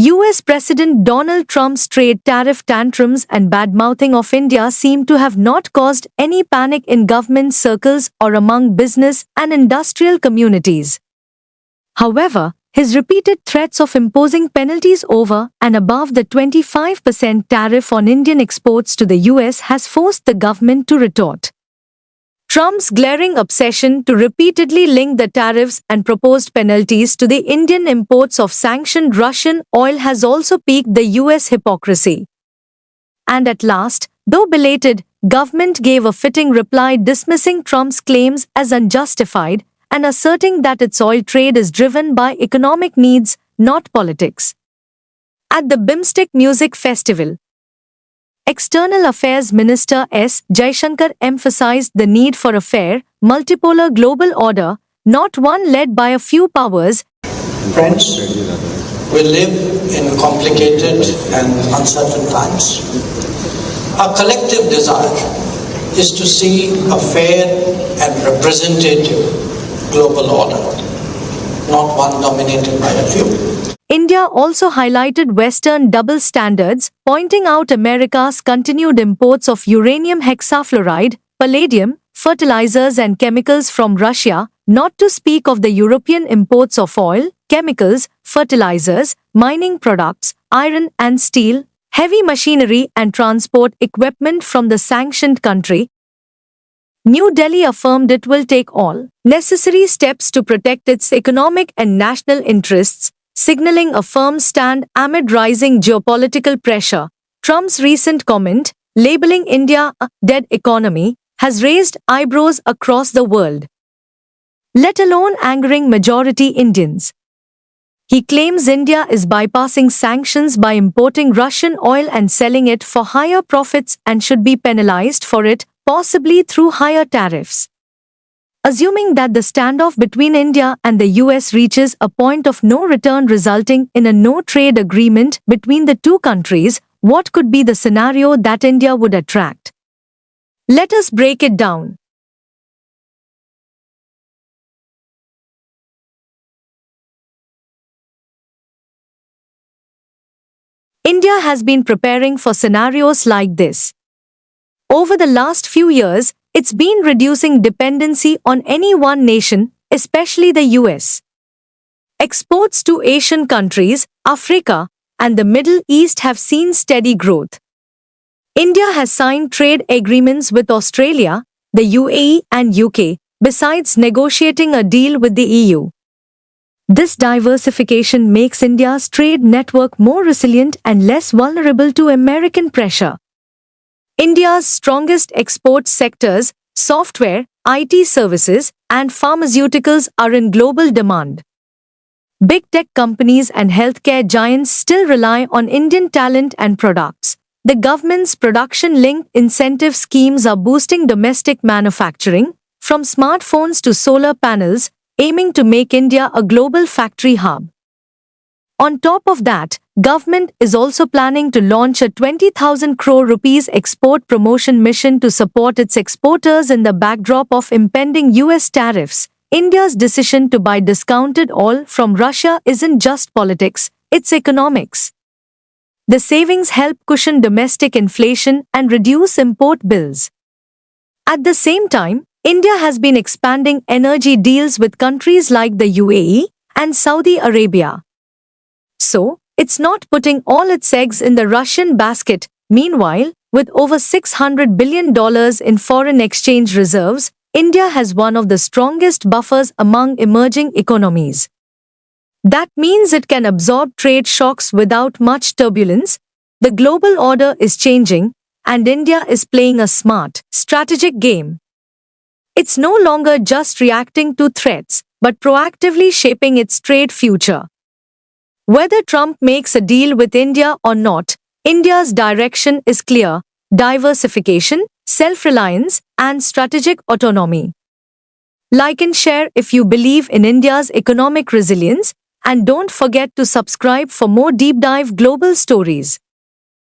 US President Donald Trump's trade tariff tantrums and badmouthing of India seem to have not caused any panic in government circles or among business and industrial communities. However, his repeated threats of imposing penalties over and above the 25% tariff on Indian exports to the US has forced the government to retort. Trump's glaring obsession to repeatedly link the tariffs and proposed penalties to the Indian imports of sanctioned Russian oil has also piqued the US hypocrisy. And at last, though belated, government gave a fitting reply dismissing Trump's claims as unjustified and asserting that its oil trade is driven by economic needs, not politics. At the BIMSTEC Music Festival, External Affairs Minister S. Jaishankar emphasized the need for a fair, multipolar global order, not one led by a few powers. Friends, we live in complicated and uncertain times. Our collective desire is to see a fair and representative global order, not one dominated by a few. India also highlighted Western double standards, pointing out America's continued imports of uranium hexafluoride, palladium, fertilizers and chemicals from Russia, not to speak of the European imports of oil, chemicals, fertilizers, mining products, iron and steel, heavy machinery and transport equipment from the sanctioned country. New Delhi affirmed it will take all necessary steps to protect its economic and national interests, signaling a firm stand amid rising geopolitical pressure. Trump's recent comment, labeling India a dead economy, has raised eyebrows across the world, let alone angering majority Indians. He claims India is bypassing sanctions by importing Russian oil and selling it for higher profits and should be penalized for it, possibly through higher tariffs. Assuming that the standoff between India and the US reaches a point of no return resulting in a no-trade agreement between the two countries, what could be the scenario that India would attract? Let us break it down. India has been preparing for scenarios like this. Over the last few years, it's been reducing dependency on any one nation, especially the US. Exports to Asian countries, Africa, and the Middle East have seen steady growth. India has signed trade agreements with Australia, the UAE, and UK, besides negotiating a deal with the EU. This diversification makes India's trade network more resilient and less vulnerable to American pressure. India's strongest export sectors, software, IT services, and pharmaceuticals are in global demand. Big tech companies and healthcare giants still rely on Indian talent and products. The government's production-linked incentive schemes are boosting domestic manufacturing, from smartphones to solar panels, aiming to make India a global factory hub. On top of that, government is also planning to launch a 20,000 crore rupees export promotion mission to support its exporters in the backdrop of impending US tariffs. India's decision to buy discounted oil from Russia isn't just politics, it's economics. The savings help cushion domestic inflation and reduce import bills. At the same time, India has been expanding energy deals with countries like the UAE and Saudi Arabia. So, it's not putting all its eggs in the Russian basket. Meanwhile, with over $600 billion in foreign exchange reserves, India has one of the strongest buffers among emerging economies. That means it can absorb trade shocks without much turbulence. The global order is changing, and India is playing a smart, strategic game. It's no longer just reacting to threats, but proactively shaping its trade future. Whether Trump makes a deal with India or not, India's direction is clear: diversification, self-reliance, and strategic autonomy. Like and share if you believe in India's economic resilience, and don't forget to subscribe for more deep dive global stories.